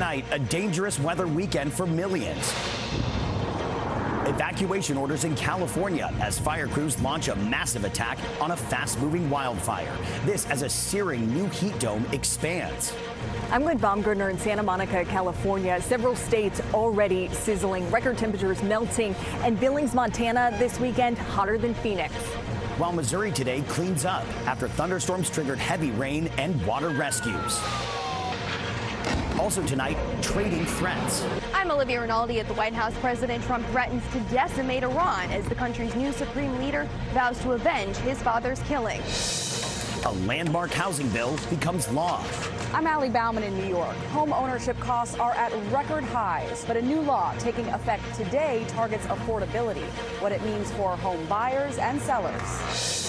Tonight, a dangerous weather weekend for millions. Evacuation orders in California as fire crews launch a massive attack on a fast-moving wildfire. This as a searing new heat dome expands. I'm Gwen Baumgartner in Santa Monica, California. Several states already sizzling, record temperatures melting, and Billings, Montana this weekend hotter than Phoenix. While Missouri today cleans up after thunderstorms triggered heavy rain and water rescues. Also tonight, trading threats. I'm Olivia Rinaldi at the White House. President Trump threatens to decimate Iran as the country's new supreme leader vows to avenge his father's killing. A landmark housing bill becomes law. I'm Allie Bauman in New York. Home ownership costs are at record highs, but a new law taking effect today targets affordability, what it means for home buyers and sellers.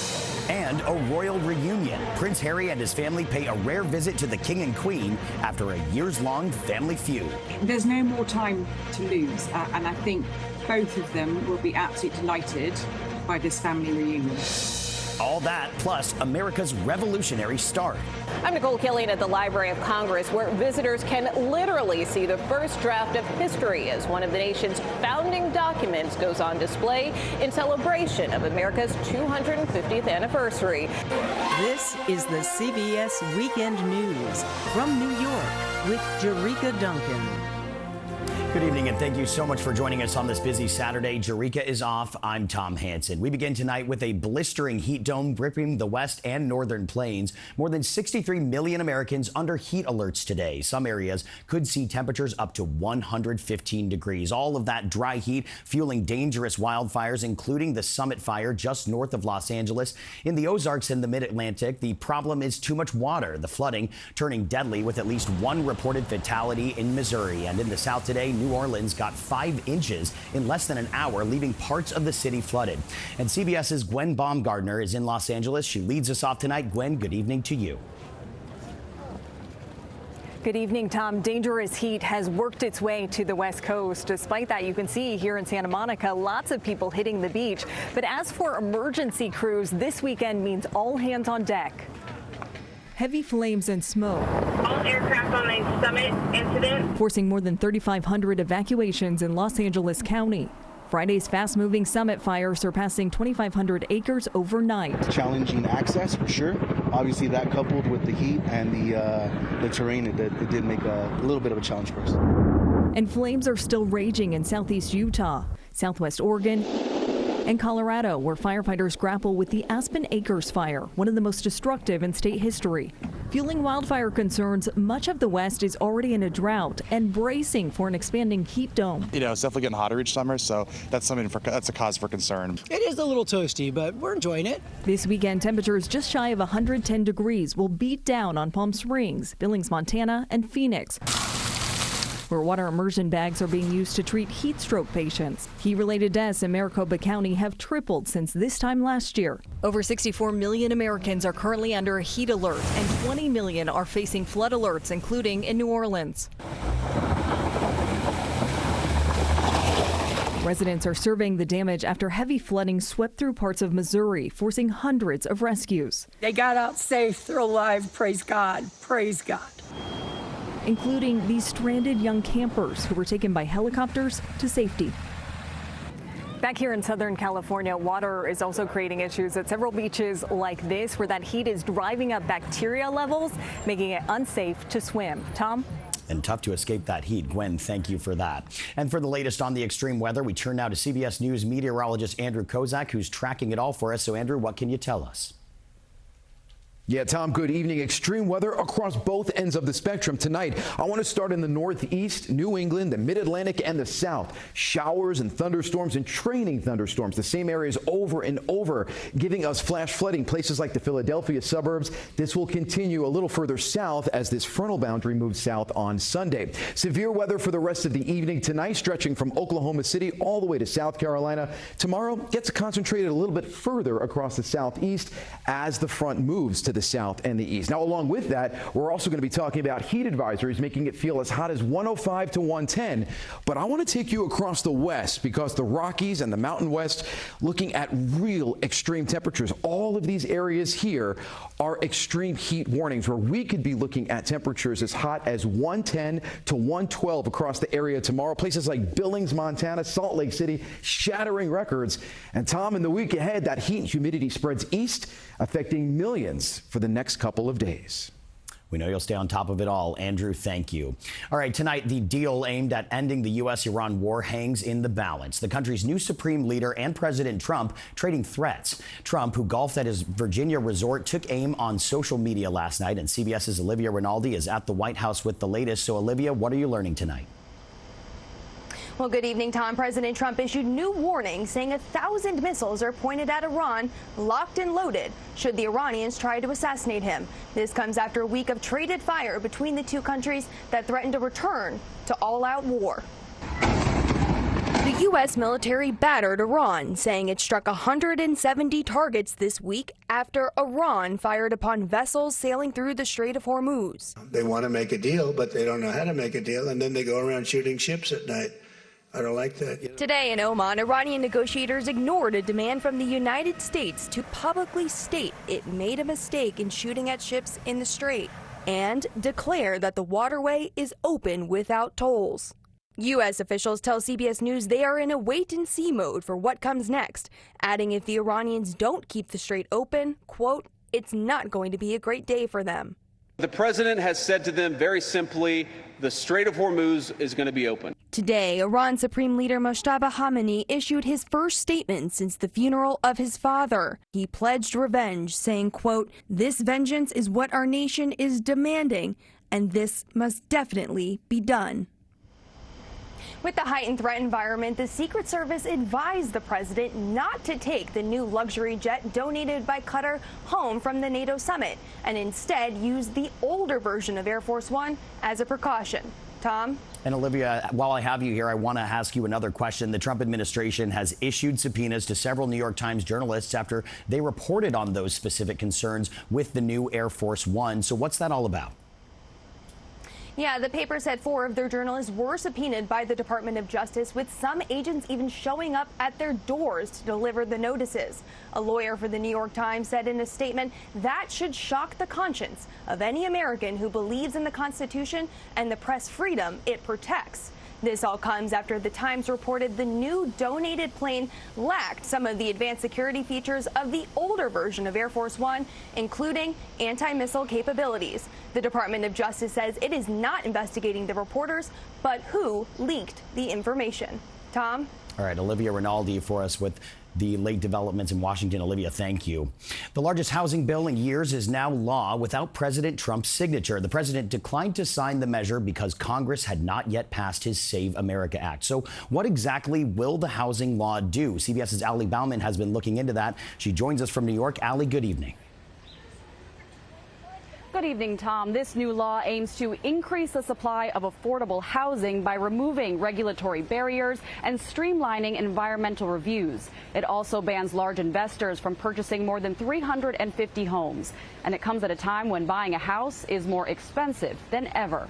And a royal reunion. Prince Harry and his family pay a rare visit to the king and queen after a years-long family feud. There's no more time to lose, and I think both of them will be absolutely delighted by this family reunion. All that, plus America's revolutionary start. I'm Nicole Killian at the Library of Congress, where visitors can literally see the first draft of history as one of the nation's founding documents goes on display in celebration of America's 250th anniversary. This is the CBS Weekend News from New York with Jerika Duncan. Good evening, and thank you so much for joining us on this busy Saturday. Jerika is off. I'm Tom Hansen. We begin tonight with a blistering heat dome gripping the west and northern plains. More than 63 million Americans under heat alerts today. Some areas could see temperatures up to 115 degrees. All of that dry heat fueling dangerous wildfires, including the Summit Fire just north of Los Angeles. In the Ozarks and the Mid-Atlantic, the problem is too much water. The flooding turning deadly with at least one reported fatality in Missouri. And in the South today, New Orleans got 5 inches in less than an hour, leaving parts of the city flooded. And CBS's Gwen Baumgartner is in Los Angeles. She leads us off tonight. Gwen, good evening to you. Good evening, Tom. Dangerous heat has worked its way to the West Coast. Despite that, you can see here in Santa Monica, lots of people hitting the beach. But as for emergency crews, this weekend means all hands on deck. Heavy flames and smoke. All aircraft on the Summit incident. Forcing more than 3,500 evacuations in Los Angeles County. Friday's fast-moving Summit fire surpassing 2,500 acres overnight. Challenging access, for sure. Obviously, that coupled with the heat and the terrain, it did make a little bit of a challenge for us. And flames are still raging in southeast Utah, southwest Oregon, and Colorado, where firefighters grapple with the Aspen Acres fire, one of the most destructive in state history. Fueling wildfire concerns, much of the West is already in a drought and bracing for an expanding heat dome. You know, it's definitely getting hotter each summer, so that's a cause for concern. It is a little toasty, but we're enjoying it. This weekend, temperatures just shy of 110 degrees will beat down on Palm Springs, Billings, Montana, and Phoenix, where water immersion bags are being used to treat heat stroke patients. Heat-related deaths in Maricopa County have tripled since this time last year. Over 64 million Americans are currently under a heat alert, and 20 million are facing flood alerts, including in New Orleans. Residents are surveying the damage after heavy flooding swept through parts of Missouri, forcing hundreds of rescues. They got out safe, they're alive, praise God, praise God. Including these stranded young campers who were taken by helicopters to safety. Back here in Southern California, water is also creating issues at several beaches like this, where that heat is driving up bacteria levels, making it unsafe to swim. Tom? And tough to escape that heat. Gwen, thank you for that. And for the latest on the extreme weather, we turn now to CBS News meteorologist Andrew Kozak, who's tracking it all for us. So, Andrew, what can you tell us? Yeah, Tom, good evening. Extreme weather across both ends of the spectrum tonight. I want to start in the Northeast, New England, the Mid-Atlantic, and the South. Showers and thunderstorms and training thunderstorms. The same areas over and over, giving us flash flooding. Places like the Philadelphia suburbs. This will continue a little further south as this frontal boundary moves south on Sunday. Severe weather for the rest of the evening tonight, stretching from Oklahoma City all the way to South Carolina. Tomorrow gets concentrated a little bit further across the southeast as the front moves to the the south and the east. Now, along with that, we're also going to be talking about heat advisories making it feel as hot as 105 to 110. But I want to take you across the west because the Rockies and the Mountain West looking at real extreme temperatures. All of these areas here are extreme heat warnings where we could be looking at temperatures as hot as 110 to 112 across the area tomorrow. Places like Billings, Montana, Salt Lake City, shattering records. And Tom, in the week ahead, that heat and humidity spreads east, affecting millions for the next couple of days. We know you'll stay on top of it all. Andrew, thank you. All right, tonight, the deal aimed at ending the U.S.-Iran war hangs in the balance. The country's new supreme leader and President Trump trading threats. Trump, who golfed at his Virginia resort, took aim on social media last night, and CBS's Olivia Rinaldi is at the White House with the latest. So, Olivia, what are you learning tonight? Well, good evening, Tom. President Trump issued new warnings saying 1,000 missiles are pointed at Iran, locked and loaded, should the Iranians try to assassinate him. This comes after a week of traded fire between the two countries that threatened to return to all-out war. The U.S. military battered Iran, saying it struck 170 targets this week after Iran fired upon vessels sailing through the Strait of Hormuz. They want to make a deal, but they don't know how to make a deal, and then they go around shooting ships at night. I don't like that. Today in Oman, Iranian negotiators ignored a demand from the United States to publicly state it made a mistake in shooting at ships in the strait and declare that the waterway is open without tolls. U.S. officials tell CBS News they are in a wait-and-see mode for what comes next, adding if the Iranians don't keep the strait open, quote, it's not going to be a great day for them. The president has said to them very simply, the Strait of Hormuz is going to be open. Today, Iran Supreme Leader Moshtaba Khamenei issued his first statement since the funeral of his father. He pledged revenge, saying, quote, this vengeance is what our nation is demanding, and this must definitely be done. With the heightened threat environment, the Secret Service advised the president not to take the new luxury jet donated by Qatar home from the NATO summit and instead use the older version of Air Force One as a precaution. Tom? And Olivia, while I have you here, I want to ask you another question. The Trump administration has issued subpoenas to several New York Times journalists after they reported on those specific concerns with the new Air Force One. So what's that all about? Yeah, the paper said 4 of their journalists were subpoenaed by the Department of Justice, with some agents even showing up at their doors to deliver the notices. A lawyer for the New York Times said in a statement that should shock the conscience of any American who believes in the Constitution and the press freedom it protects. This all comes after the Times reported the new donated plane lacked some of the advanced security features of the older version of Air Force One, including anti-missile capabilities. The Department of Justice says it is not investigating the reporters, but who leaked the information. Tom? All right, Olivia Rinaldi for us with the late developments in Washington. Olivia, thank you. The largest housing bill in years is now law without President Trump's signature. The president declined to sign the measure because Congress had not yet passed his Save America Act. So what exactly will the housing law do? CBS's Allie Bauman has been looking into that. She joins us from New York. Allie, good evening. Good evening, Tom. This new law aims to increase the supply of affordable housing by removing regulatory barriers and streamlining environmental reviews. It also bans large investors from purchasing more than 350 homes. And it comes at a time when buying a house is more expensive than ever.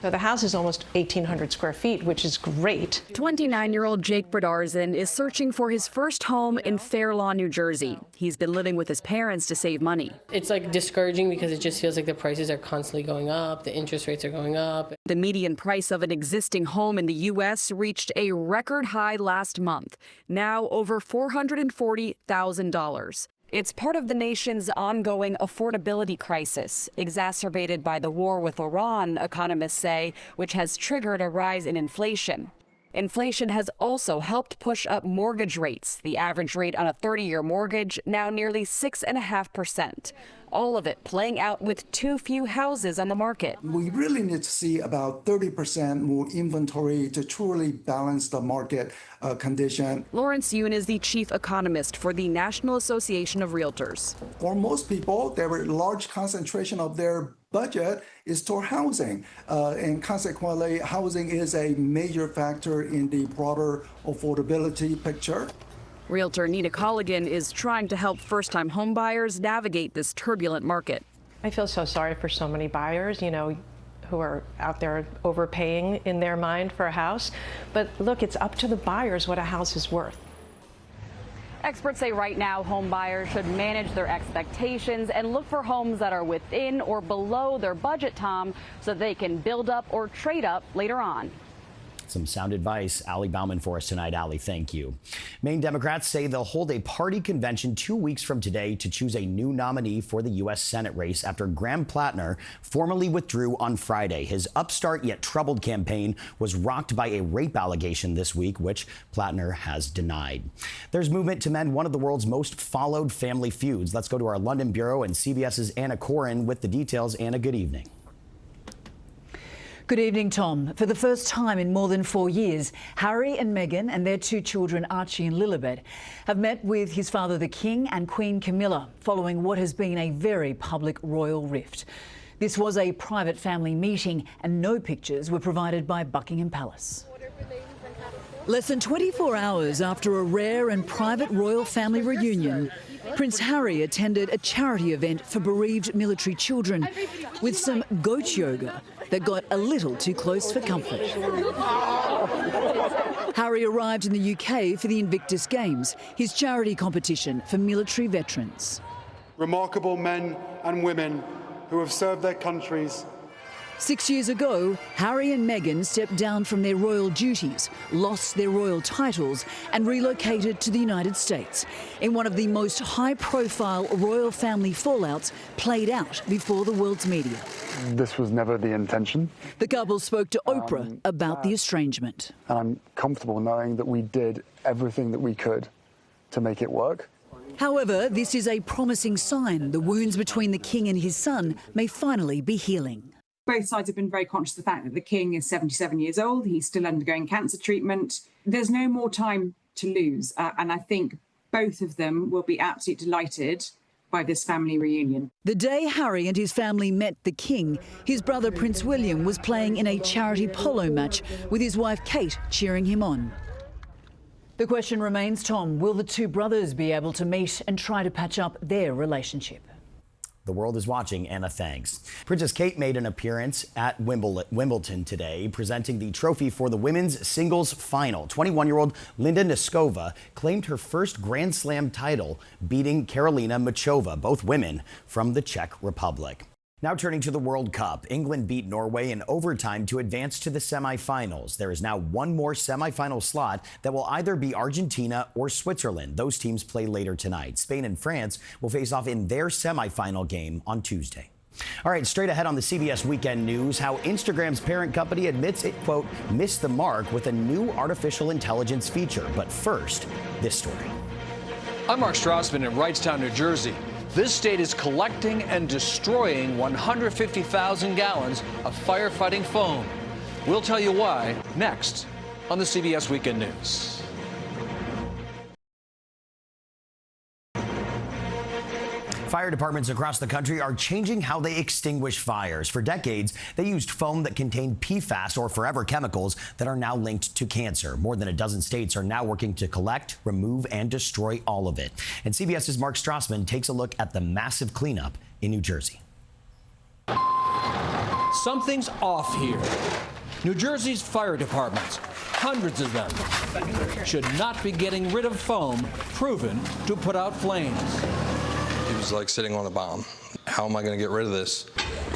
So the house is almost 1,800 square feet, which is great. 29-year-old Jake Bradarzen is searching for his first home in Fair Lawn, New Jersey. He's been living with his parents to save money. It's like discouraging because it just feels like the prices are constantly going up, the interest rates are going up. The median price of an existing home in the U.S. reached a record high last month, now over $440,000. It's part of the nation's ongoing affordability crisis, exacerbated by the war with Iran, economists say, which has triggered a rise in inflation. Inflation has also helped push up mortgage rates, the average rate on a 30-year mortgage now nearly 6.5%. All of it playing out with too few houses on the market. We really need to see about 30% more inventory to truly balance the market condition. Lawrence Yoon is the chief economist for the National Association of Realtors. For most people, their large concentration of their budget is toward housing, and consequently, housing is a major factor in the broader affordability picture. Realtor Nina Colligan is trying to help first-time homebuyers navigate this turbulent market. I feel so sorry for so many buyers, who are out there overpaying in their mind for a house. But look, it's up to the buyers what a house is worth. Experts say right now home buyers should manage their expectations and look for homes that are within or below their budget, Tom, so they can build up or trade up later on. Some sound advice. Allie Bauman for us tonight. Allie, thank you. Maine Democrats say they'll hold a party convention 2 weeks from today to choose a new nominee for the U.S. Senate race after Graham Plattner formally withdrew on Friday. His upstart yet troubled campaign was rocked by a rape allegation this week, which Plattner has denied. There's movement to mend one of the world's most followed family feuds. Let's go to our London bureau and CBS's Anna Corin with the details. Anna, good evening. Good evening, Tom. For the first time in more than 4 years, Harry and Meghan and their 2 children, Archie and Lilibet, have met with his father, the King, and Queen Camilla, following what has been a very public royal rift. This was a private family meeting, and no pictures were provided by Buckingham Palace. Less than 24 hours after a rare and private royal family reunion, Prince Harry attended a charity event for bereaved military children with some goat yoga that got a little too close for comfort. Harry arrived in the UK for the Invictus Games, his charity competition for military veterans. Remarkable men and women who have served their countries. 6 years ago, Harry and Meghan stepped down from their royal duties, lost their royal titles and relocated to the United States in one of the most high-profile royal family fallouts played out before the world's media. This was never the intention. The couple spoke to Oprah about the estrangement. And I'm comfortable knowing that we did everything that we could to make it work. However, this is a promising sign the wounds between the King and his son may finally be healing. Both sides have been very conscious of the fact that the King is 77 years old. He's still undergoing cancer treatment. There's no more time to lose. And I think both of them will be absolutely delighted by this family reunion. The day Harry and his family met the King, his brother Prince William was playing in a charity polo match with his wife Kate cheering him on. The question remains, Tom, will the 2 brothers be able to meet and try to patch up their relationship? The world is watching. Anna, thanks. Princess Kate made an appearance at Wimbledon today, presenting the trophy for the women's singles final. 21-year-old Linda Noskova claimed her first Grand Slam title, beating Karolina Muchova, both women from the Czech Republic. Now turning to the World Cup, England beat Norway in overtime to advance to the semifinals. There is now one more semifinal slot that will either be Argentina or Switzerland. Those teams play later tonight. Spain and France will face off in their semifinal game on Tuesday. All right, straight ahead on the CBS Weekend News, how Instagram's parent company admits it, quote, missed the mark with a new artificial intelligence feature. But first, this story. I'm Mark Strassman in Wrightstown, New Jersey. This state is collecting and destroying 150,000 gallons of firefighting foam. We'll tell you why next on the CBS Weekend News. Fire departments across the country are changing how they extinguish fires. For decades, they used foam that contained PFAS or forever chemicals that are now linked to cancer. More than a dozen states are now working to collect, remove, and destroy all of it. And CBS's Mark Strassman takes a look at the massive cleanup in New Jersey. Something's off here. New Jersey's fire departments, hundreds of them, should not be getting rid of foam proven to put out flames. It was like sitting on a bomb. How am I going to get rid of this?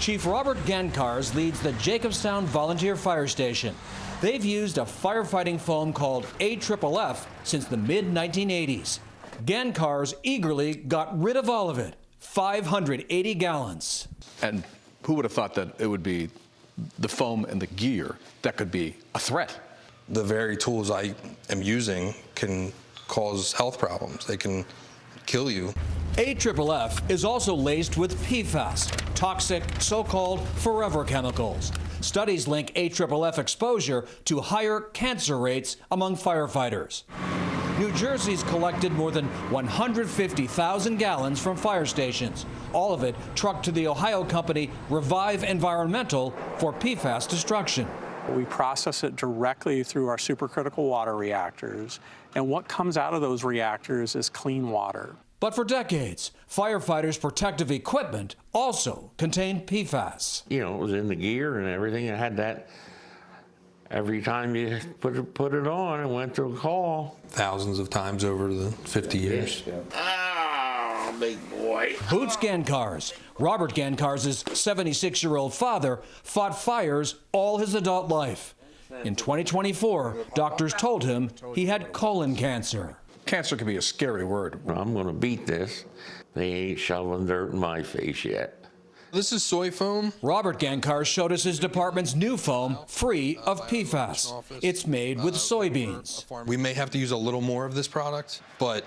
Chief Robert Gankars leads the Jacobstown Volunteer Fire Station. They've used a firefighting foam called AFFF since the mid-1980s. Gankars eagerly got rid of all of it, 580 gallons. And who would have thought that it would be the foam and the gear that could be a threat? The very tools I am using can cause health problems. They can kill you. AFFF is also laced with PFAS, toxic so-called forever chemicals. Studies link AFFF exposure to higher cancer rates among firefighters. New Jersey's collected more than 150,000 gallons from fire stations, all of it trucked to the Ohio company Revive Environmental for PFAS destruction. We process it directly through our supercritical water reactors, and what comes out of those reactors is clean water. But for decades, firefighters' protective equipment also contained PFAS. You know, it was in the gear and everything. It had that every time you put it on and went to a call. Thousands of times over the 50 years. Oh, big boy. Boots Gankars, Robert Gankars' 76-year-old father, fought fires all his adult life. In 2024, doctors told him he had colon cancer. Cancer can be a scary word. I'm going to beat this. They ain't shoveling dirt in my face yet. This is soy foam. Robert Gankar showed us his department's new foam, free of PFAS. It's made with soybeans. We may have to use a little more of this product, but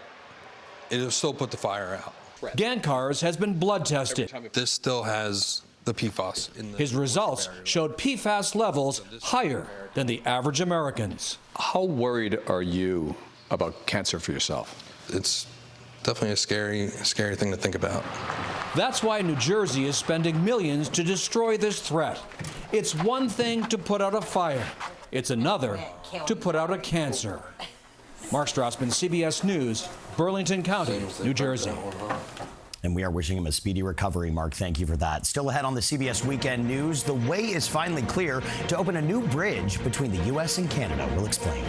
it'll still put the fire out. Gankar's has been blood tested. This still has the PFAS in the... His results showed PFAS levels higher than the average American's. How worried are you about cancer for yourself? It's definitely a scary thing to think about. That's why New Jersey is spending millions to destroy this threat. It's one thing to put out a fire. It's another to put out a cancer. Mark Strassman, CBS News, Burlington County, New Jersey. And we are wishing him a speedy recovery, Mark. Thank you for that. Still ahead on the CBS Weekend News, the way is finally clear to open a new bridge between the U.S. and Canada. We'll explain.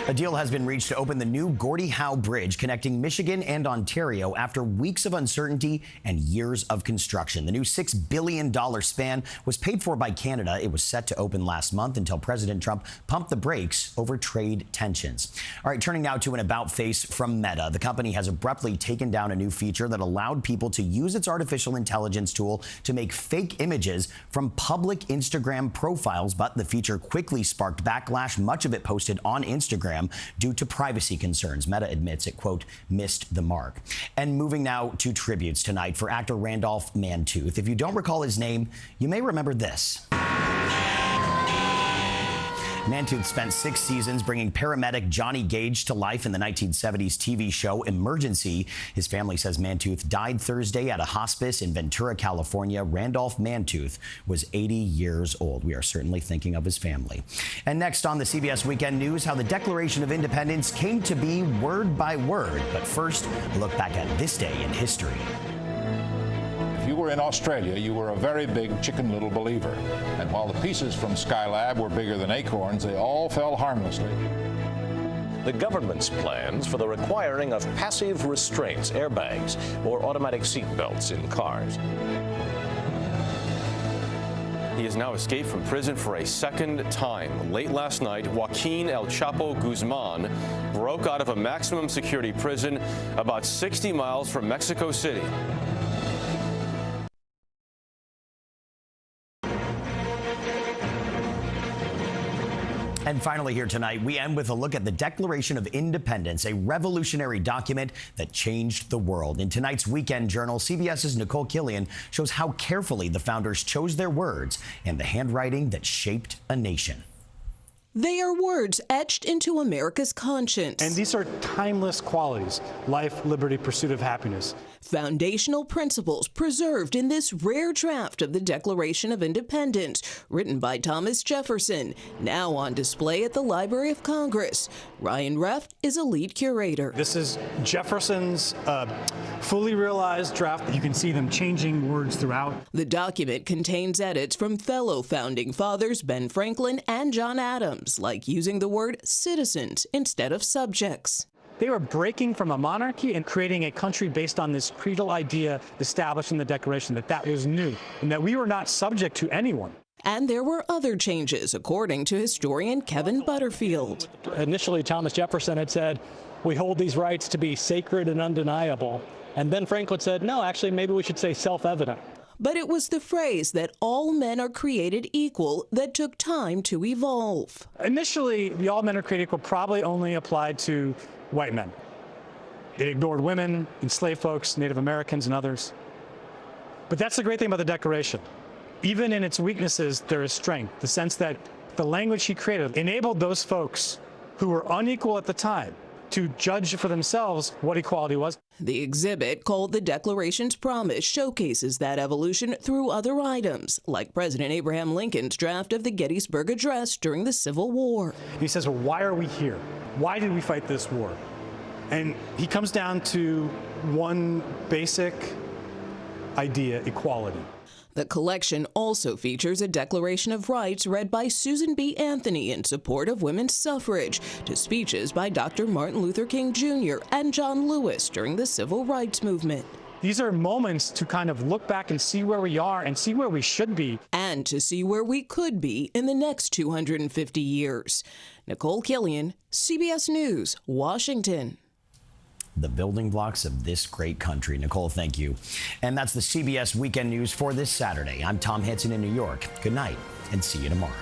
A deal has been reached to open the new Gordie Howe Bridge connecting Michigan and Ontario after weeks of uncertainty and years of construction. The new $6 billion span was paid for by Canada. It was set to open last month until President Trump pumped the brakes over trade tensions. All right, turning now to an about face from Meta. The company has abruptly taken down a new feature that allowed people to use its artificial intelligence tool to make fake images from public Instagram profiles, but the feature quickly sparked backlash, much of it posted on Instagram due to privacy concerns. Meta admits it, quote, missed the mark. And moving now to tributes tonight for actor Randolph Mantooth. If you don't recall his name, you may remember this. Mantooth spent 6 seasons bringing paramedic Johnny Gage to life in the 1970s TV show Emergency. His family says Mantooth died Thursday at a hospice in Ventura, California. Randolph Mantooth was 80 years old. We are certainly thinking of his family. And next on the CBS Weekend News, how the Declaration of Independence came to be word by word. But first, a look back at this day in history. If you were in Australia, you were a very big Chicken Little believer. And while the pieces from Skylab were bigger than acorns, they all fell harmlessly. The government's plans for the requiring of passive restraints, airbags, or automatic seat belts in cars. He has now escaped from prison for a second time. Late last night, Joaquin El Chapo Guzman broke out of a maximum security prison about 60 miles from Mexico City. And finally here tonight, we end with a look at the Declaration of Independence, a revolutionary document that changed the world. In tonight's Weekend Journal, CBS's Nicole Killian shows how carefully the founders chose their words and the handwriting that shaped a nation. They are words etched into America's conscience. And these are timeless qualities: life, liberty, pursuit of happiness. Foundational principles preserved in this rare draft of the Declaration of Independence, written by Thomas Jefferson, now on display at the Library of Congress. Ryan Reft is a lead curator. This is Jefferson's fully realized draft. You can see them changing words throughout. The document contains edits from fellow founding fathers Ben Franklin and John Adams, like using the word citizens instead of subjects. They were breaking from a monarchy and creating a country based on this creedal idea established in the Declaration that was new and that we were not subject to anyone. And there were other changes, according to historian Kevin Butterfield. Initially, Thomas Jefferson had said, we hold these rights to be sacred and undeniable. And Ben Franklin said, no, actually, maybe we should say self-evident. But it was the phrase that all men are created equal that took time to evolve. Initially, the all men are created equal probably only applied to white men. It ignored women, enslaved folks, Native Americans, and others. But that's the great thing about the Declaration. Even in its weaknesses, there is strength. The sense that the language he created enabled those folks who were unequal at the time to judge for themselves what equality was. The exhibit, called The Declaration's Promise, showcases that evolution through other items, like President Abraham Lincoln's draft of the Gettysburg Address during the Civil War. He says, well, why are we here? Why did we fight this war? And he comes down to one basic idea: equality. The collection also features a Declaration of Rights read by Susan B. Anthony in support of women's suffrage, to speeches by Dr. Martin Luther King Jr. and John Lewis during the Civil Rights Movement. These are moments to kind of look back and see where we are and see where we should be. And to see where we could be in the next 250 years. Nicole Killian, CBS News, Washington. The building blocks of this great country. Nicole, thank you. And that's the CBS Weekend News for this Saturday. I'm Tom Hansen in New York. Good night and see you tomorrow.